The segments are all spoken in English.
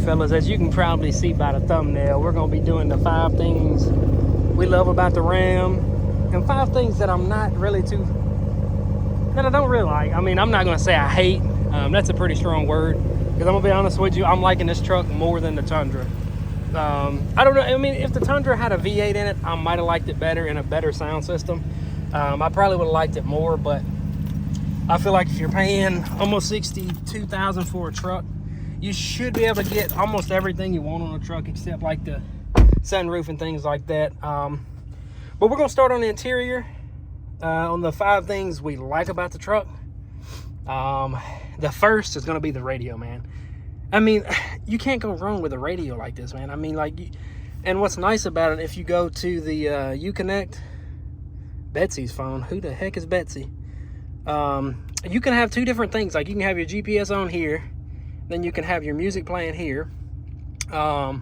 fellas, as you can probably see by the thumbnail, we're going to be doing the 5 things we love about the Ram, and 5 things that I'm not really that I don't really like. I mean, I'm not going to say I hate. That's a pretty strong word, because I'm going to be honest with you, I'm liking this truck more than the Tundra. I don't know. I mean, if the Tundra had a V8 in it, I might have liked it better and a better sound system. I probably would have liked it more, but I feel like if you're paying almost $62,000 for a truck, you should be able to get almost everything you want on a truck, except like the sunroof and things like that. But we're gonna start on the interior, on the 5 things we like about the truck. The first is gonna be the radio, man. I mean, you can't go wrong with a radio like this, man. I mean, and what's nice about it, if you go to the Uconnect, Betsy's phone. Who the heck is Betsy? You can have 2 different things. Like, you can have your GPS on here, then you can have your music playing here. I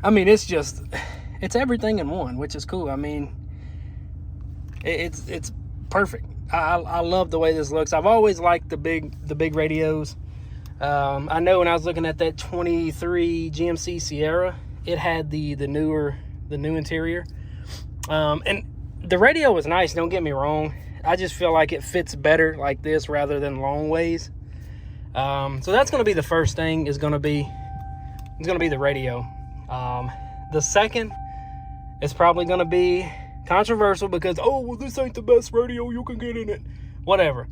mean, it's everything in one, which is cool. I mean, it's perfect. I love the way this looks. I've always liked the big radios. I know when I was looking at that 23 GMC Sierra, it had the new interior. And the radio was nice, don't get me wrong. I just feel like it fits better like this rather than long ways. So that's going to be the first thing, is going to be the radio. The second is probably going to be controversial, because, oh, well, this ain't the best radio you can get in it. Whatever.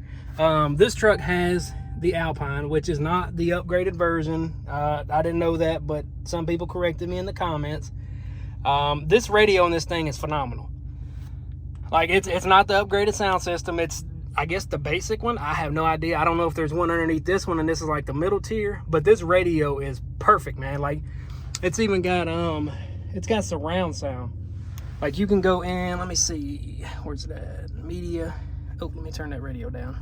This truck has the Alpine, which is not the upgraded version. I didn't know that, but some people corrected me in the comments. This radio in this thing is phenomenal. Like, it's not the upgraded sound system. It's, I guess, the basic one. I have no idea. I don't know if there's one underneath this one, and this is like the middle tier. But this radio is perfect, man. Like, it's even got it's got surround sound. Like, you can go in. Let me see. Where's it at? Media. Oh, let me turn that radio down,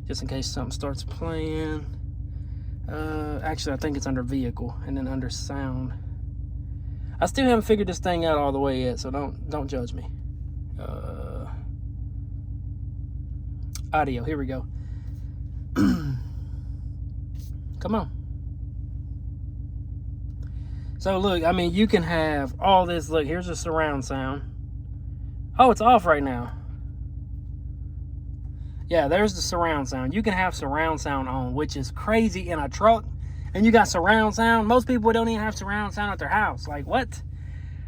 just in case something starts playing. Actually, I think it's under vehicle and then under sound. I still haven't figured this thing out all the way yet, so don't judge me. Audio, here we go. Come on. So look, I mean, you can have all this. Look, here's a surround sound. Oh, it's off right now. Yeah, there's the surround sound. You can have surround sound on, which is crazy in a truck. And you got surround sound. Most people don't even have surround sound at their house. Like, what?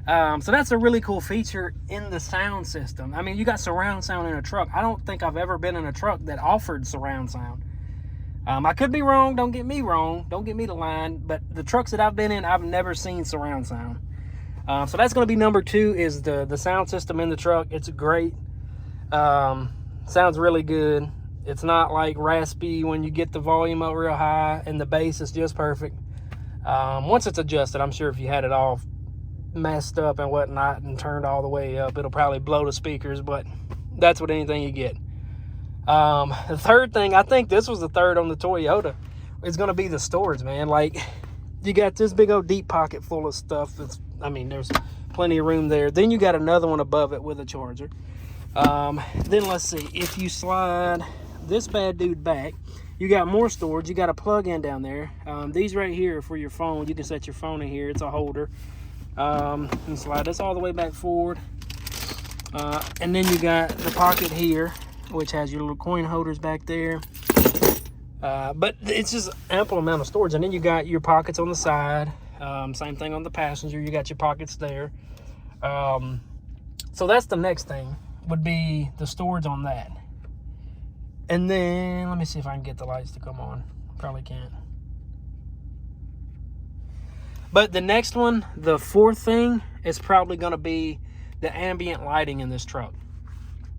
So that's a really cool feature in the sound system. I mean, you got surround sound in a truck. I don't think I've ever been in a truck that offered surround sound. I could be wrong. Don't get me wrong. Don't get me to line. But the trucks that I've been in, I've never seen surround sound. So that's going to be number 2, is the sound system in the truck. It's great. Sounds really good. It's not like raspy when you get the volume up real high, and the bass is just perfect. Once it's adjusted, I'm sure if you had it all messed up and whatnot and turned all the way up, it'll probably blow the speakers, but that's what anything you get. The third thing, I think this was the third on the Toyota, is going to be the storage, man. Like, you got this big old deep pocket full of stuff. I mean, there's plenty of room there. Then you got another one above it with a charger. Then let's see, if you slide this bad dude back, you got more storage. You got a plug-in down there. These right here are for your phone. You can set your phone in here. It's a holder. And slide this all the way back forward. And then you got the pocket here, which has your little coin holders back there. But it's just ample amount of storage. And then you got your pockets on the side. Same thing on the passenger. You got your pockets there. So that's the next thing, would be the storage on that. And then let me see if I can get the lights to come on. Probably can't. But the next one, the 4th thing, is probably going to be the ambient lighting in this truck.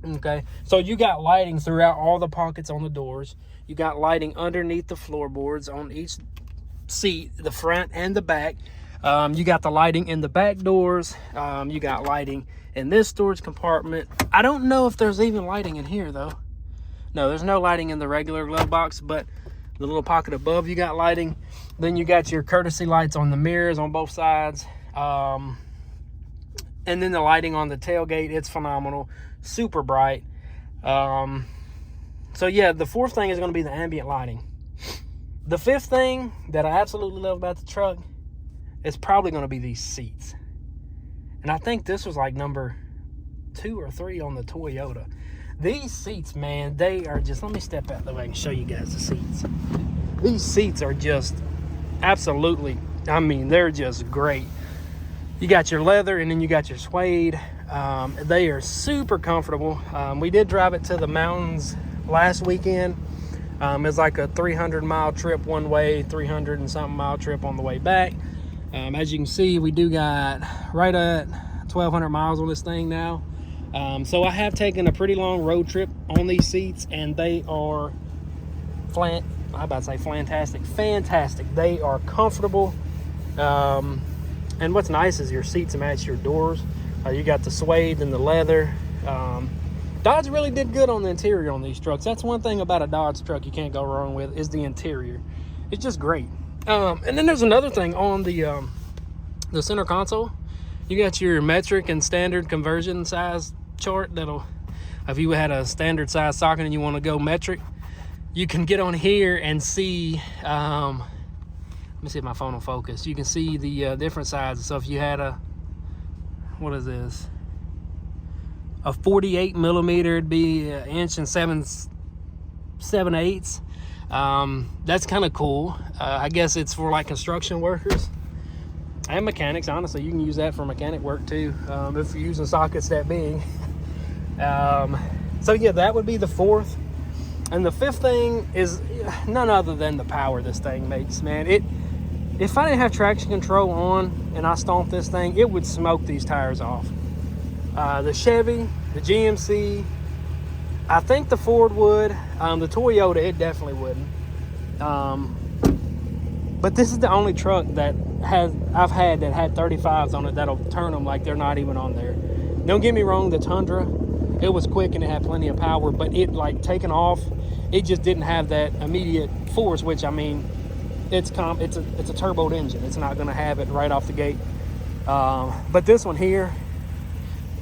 Okay, so you got lighting throughout all the pockets on the doors. You got lighting underneath the floorboards on each seat, the front and the back. You got the lighting in the back doors. You got lighting in this storage compartment. I don't know if there's even lighting in here, though. No, there's no lighting in the regular glove box, but the little pocket above, you got lighting. Then you got your courtesy lights on the mirrors on both sides. And then the lighting on the tailgate, it's phenomenal. Super bright. So yeah, the 4th thing is going to be the ambient lighting. The fifth thing that I absolutely love about the truck is probably going to be these seats. And I think this was like number 2 or 3 on the Toyota. These seats, man, they are just, let me step out the way and show you guys the seats. These seats are just absolutely, I mean, they're just great. You got your leather and then you got your suede. They are super comfortable. We did drive it to the mountains last weekend. It's like a 300-mile trip one way, 300 and something mile trip on the way back. As you can see, we do got right at 1,200 miles on this thing now. So I have taken a pretty long road trip on these seats, and they are fantastic. They are comfortable. And what's nice is your seats match your doors. You got the suede and the leather. Dodge really did good on the interior on these trucks. That's one thing about a Dodge truck you can't go wrong with, is the interior. It's just great. And then there's another thing on the center console. You got your metric and standard conversion size chart. That'll, if you had a standard size socket and you want to go metric, you can get on here and see, let me see if my phone will focus. You can see the different sizes. So if you had a, what is this? A 48 millimeter, it'd be an inch and 7/8. That's kind of cool. I guess it's for like construction workers and mechanics. Honestly, you can use that for mechanic work too, if you're using sockets that big. So yeah, that would be the fourth. And the fifth thing is none other than the power this thing makes, man. If I didn't have traction control on and I stomped this thing, it would smoke these tires off. The Chevy, the GMC, I think the Ford would. The Toyota, it definitely wouldn't. But this is the only truck that I've had that had 35s on it that'll turn them like they're not even on there. Don't get me wrong, the Tundra, it was quick and it had plenty of power, but it like taking off, it just didn't have that immediate force, which I mean, it's a turbo engine. It's not going to have it right off the gate. But this one here,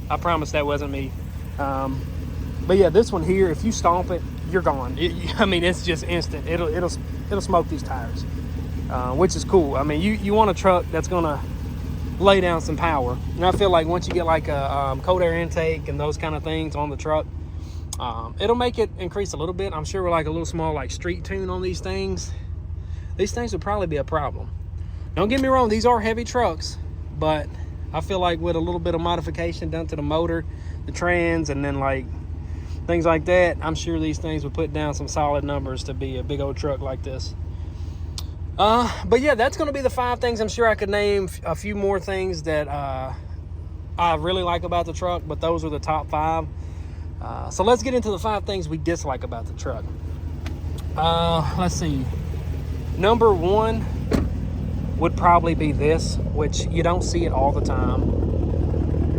I promise that wasn't me. But yeah, this one here, if you stomp it, you're gone. I mean, it's just instant. It'll smoke these tires, which is cool. I mean, you want a truck that's gonna lay down some power. And I feel like once you get like a cold air intake and those kind of things on the truck, it'll make it increase a little bit. I'm sure with like a little small like street tune on these things would probably be a problem. Don't get me wrong, these are heavy trucks, but I feel like with a little bit of modification done to the motor, the trans, and then like things like that, I'm sure these things would put down some solid numbers to be a big old truck like this. But yeah, that's going to be the 5 things. I'm sure I could name a few more things that I really like about the truck, but those are the top 5. So let's get into the 5 things we dislike about the truck. Let's see. Number 1 would probably be this, which you don't see it all the time.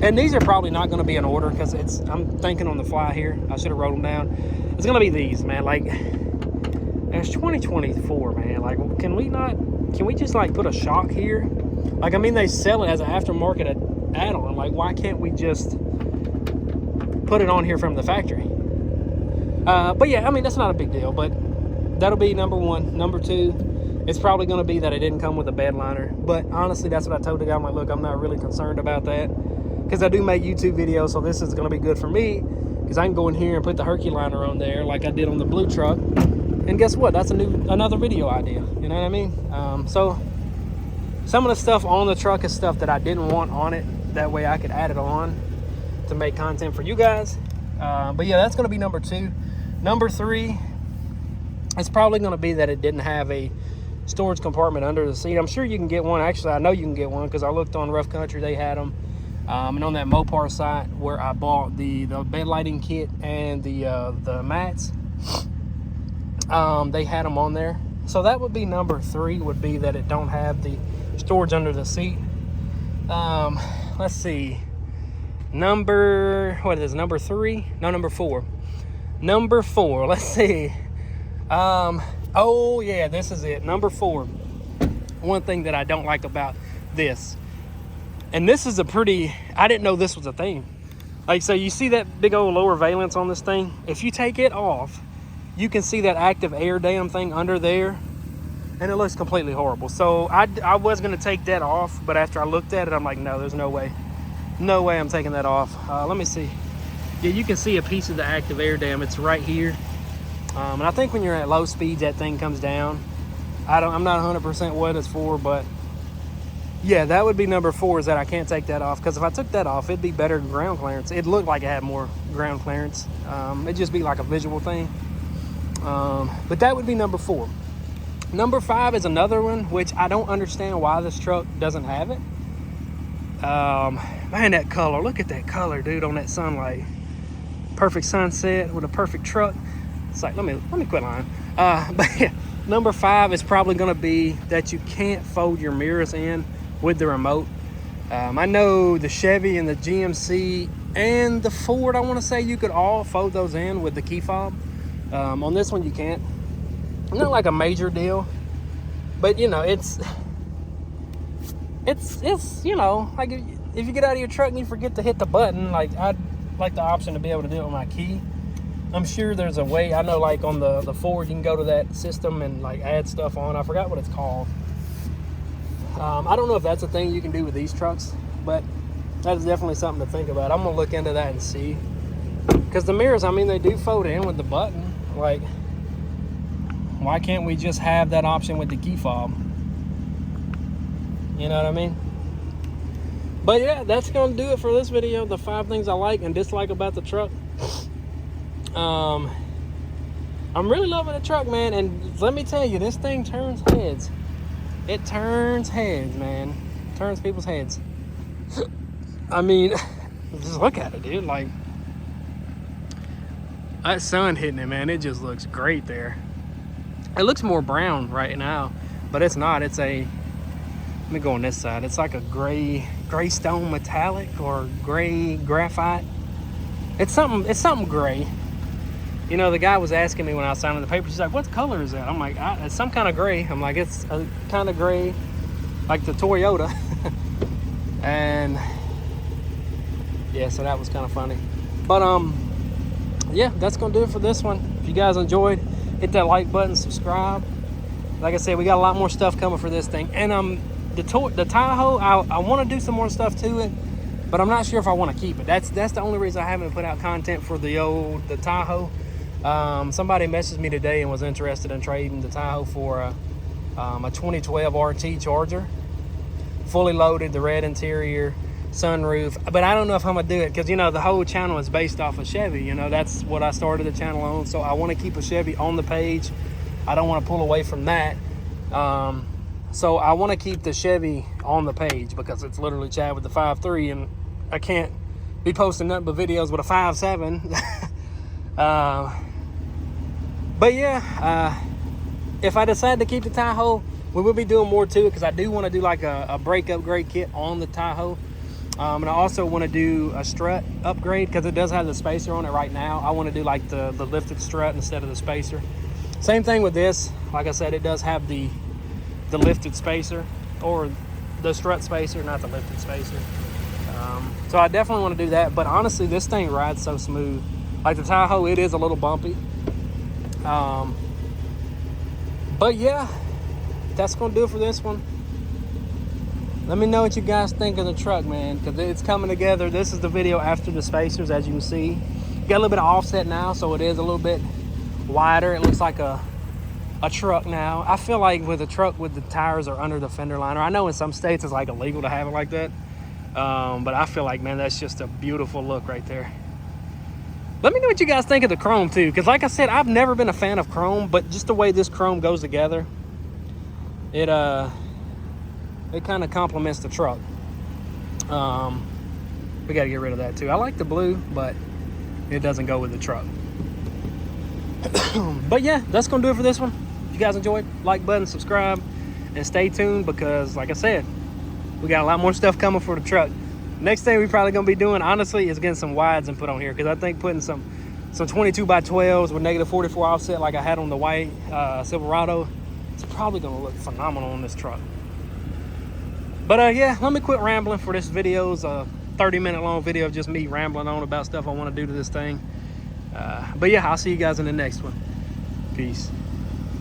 And these are probably not going to be in order because I'm thinking on the fly here. I should have wrote them down. It's going to be these, man. Like, it's 2024, man. Like, can we just like put a shock here? Like, I mean, they sell it as an aftermarket add-on. Like, why can't we just put it on here from the factory? But yeah, I mean, that's not a big deal, but that'll be number 1. Number 2, it's probably going to be that it didn't come with a bed liner. But honestly, that's what I told the guy. I'm like, look, I'm not really concerned about that because I do make YouTube videos, so this is going to be good for me because I can go in here and put the Herculiner on there like I did on the blue truck. And guess what? That's another video idea. You know what I mean? So some of the stuff on the truck is stuff that I didn't want on it. That way I could add it on to make content for you guys. But yeah, that's going to be number 2. Number 3, it's probably going to be that it didn't have a storage compartment under the seat. I'm sure you can get one. Actually, I know you can get one because I looked on Rough Country. They had them. And on that Mopar site where I bought the bed lighting kit and the mats, they had them on there. So that would be number 3, would be that it don't have the storage under the seat. Let's see. Number 3? No, number 4. Number 4, let's see. Oh yeah, this is it. Number 4. One thing that I don't like about this, and this is I didn't know this was a thing. Like, so you see that big old lower valence on this thing? If you take it off, you can see that active air dam thing under there. and it looks completely horrible. So I was gonna take that off, but after I looked at it, I'm like, no, there's no way I'm taking that off. Let me see. Yeah, you can see a piece of the active air dam. It's right here. And I think when you're at low speeds, that thing comes down. I'm not 100% what it's for, but yeah, that would be number 4, is that I can't take that off, because if I took that off, it'd be better ground clearance. It looked like it had more ground clearance. It'd just be like a visual thing. But that would be number 4. Number 5 is another one, which I don't understand why this truck doesn't have it. Man, that color, look at that color, dude, on that sunlight. Perfect sunset with a perfect truck. It's like, let me quit lying. But yeah, number 5 is probably going to be that you can't fold your mirrors in with the remote. I know the Chevy and the GMC and the Ford, I want to say, you could all fold those in with the key fob. On this one, you can't. Not like a major deal, but you know, it's you know, like if you get out of your truck and you forget to hit the button, like I'd like the option to be able to do it with my key. I'm sure there's a way. I know, like on the Ford, you can go to that system and like add stuff on. I forgot what it's called. I don't know if that's a thing you can do with these trucks, but that is definitely something to think about. I'm gonna look into that and see, because the mirrors, I mean, they do fold in with the button. Like, why can't we just have that option with the key fob? You know what I mean? But yeah, that's gonna do it for this video. The 5 things I like and dislike about the truck. I'm really loving the truck, man, and let me tell you, this thing turns heads. It turns heads, man. Turns people's heads. I mean, just look at it, dude. Like, that sun hitting it, man, it just looks great there. It looks more brown right now, but it's not. It's a, let me go on this side. It's like a gray stone metallic or gray graphite. It's something gray. You know, the guy was asking me when I was signing the papers, he's like, what color is that? I'm like, it's some kind of gray. I'm like, it's a kind of gray, like the Toyota. And yeah, so that was kind of funny. But yeah, that's gonna do it for this one. If you guys enjoyed, hit that like button, subscribe. Like I said, we got a lot more stuff coming for this thing. And the Tahoe, I want to do some more stuff to it, but I'm not sure if I want to keep it. That's the only reason I haven't put out content for the Tahoe. Somebody messaged me today and was interested in trading the Tahoe for a 2012 RT Charger, fully loaded, the red interior, sunroof. But I don't know if I'm gonna do it, because you know, the whole channel is based off of Chevy. You know, that's what I started the channel on, so I want to keep a Chevy on the page. I don't want to pull away from that. So I want to keep the Chevy on the page, because it's literally Chad with the 5.3, and I can't be posting nothing but videos with a 5.7. But yeah, if I decide to keep the Tahoe, we will be doing more to it, because I do want to do like a brake upgrade kit on the Tahoe. And I also want to do a strut upgrade, because it does have the spacer on it right now. I want to do like the lifted strut instead of the spacer. Same thing with this. Like I said, it does have the lifted spacer, or the strut spacer, not the lifted spacer. So I definitely want to do that. But honestly, this thing rides so smooth. Like the Tahoe, it is a little bumpy. But yeah, that's gonna do it for this one. Let me know what you guys think of the truck, man, because it's coming together. This is the video after the spacers, as you can see. Got a little bit of offset now, so it is a little bit wider. It looks like a truck now. I feel like with a truck with the tires are under the fender liner. I know in some states it's like illegal to have it like that, but I feel like, man, that's just a beautiful look right there. Let me know what you guys think of the chrome too, because like I said, I've never been a fan of chrome, but just the way this chrome goes together, it kind of complements the truck. We got to get rid of that too. I like the blue, but it doesn't go with the truck. But yeah, that's gonna do it for this one. If you guys enjoyed, like button, subscribe, and stay tuned, because like I said, we got a lot more stuff coming for the truck. Next thing we probably gonna be doing, honestly, is getting some wides and put on here, because I think putting some 22x12s with -44 offset like I had on the white Silverado, it's probably gonna look phenomenal on this truck. But yeah, let me quit rambling for this video. It's a 30-minute long video of just me rambling on about stuff I want to do to this thing. But yeah, I'll see you guys in the next one. Peace.